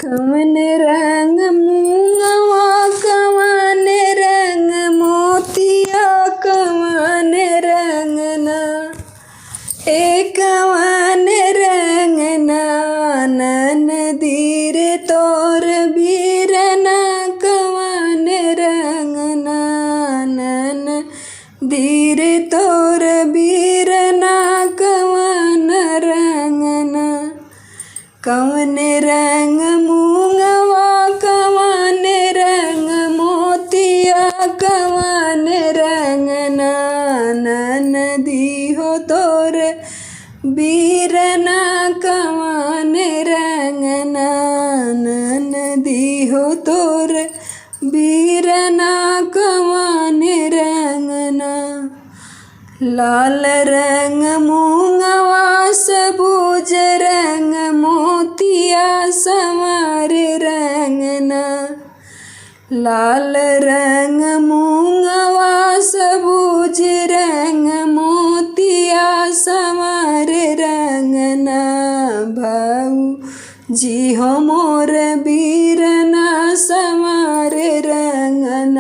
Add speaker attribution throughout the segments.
Speaker 1: कवन रंग मुंगवा कवन रंग मोतिया कवन रंग ना कवन रंग नन दीर तोर बीरना कवन रंग नन दीर तोर बीरना कवन रंग कवन रंग मुंगवा कवन रंग मोतिया कवन रंग नन दीहो तोर बीरना कवन रंग नन दीहो तोर बीरना कवन रंग लाल रंग मुंगवा सबूज रंग मोतिया संवर रंग लाल रंग मुंगवा सबूज रंग मोतिया संवर रंग भाऊ जी हो मोर बीरना संवर रंग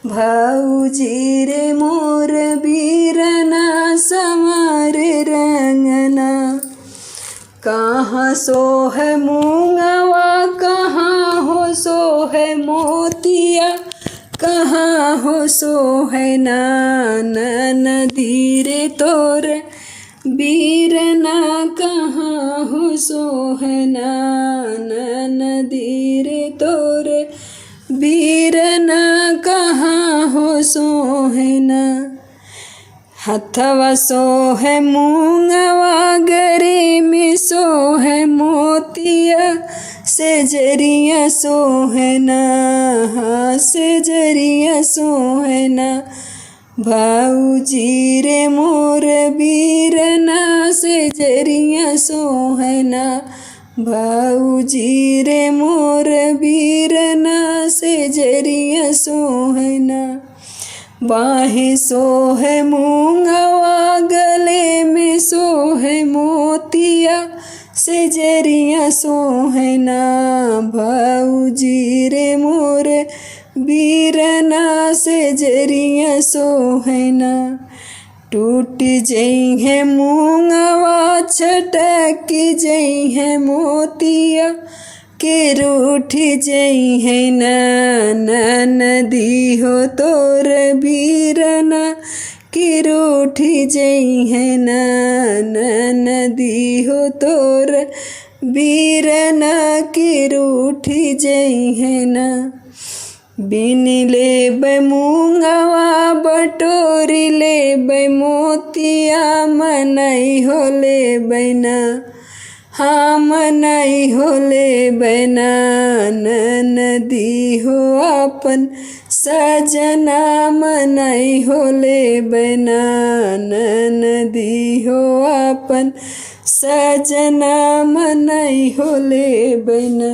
Speaker 1: भाऊ जी रे मोर बीरना संवर रंग कहाँ सो है मुंगवा कहाँ हो सो है मोतिया कहाँ हो सो है नन धीरे तोर बीरना कहाँ हो सो है नन धीरे तोर बीरना कहाँ हो सो है हथवा सो है मुंगवा गरे में सो है मोतिया से जरिया सो है से जरिया सो है भाऊ जी रे मोर बीरना से जरिया सो है भाऊ जी रे मोर बीरना से जरिया सो है बाहें सो है मुंगवा गले में सो है मोतिया से जरिया सो है भाऊ जी रे मोर बीरना से जरिया सो है टूट जई है मुंगवा छटक जई है मोतिया के रूठ जई है नन दीहो तोर बीरना के रूठ जई है नन दीहो तोर बीरना के रूठ जई है बिन ले मुंगवा बटोरी ले मोतिया मनई हो ले बैना हाँ मनई हो ले बैना नन दीहो अपन सजना मनई हो ले बैना नन दीहो अपन सजना मनई हो ले बैना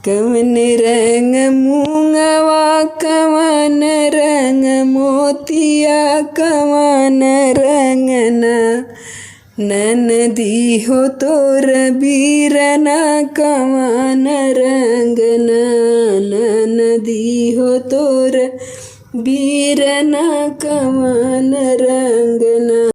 Speaker 1: कवन रंग मुंगवा कवन रंग मोतिया कवन रंग नन दीहो तोर बीरना कवन रंग नन दीहो तोर बीरना कवन रंग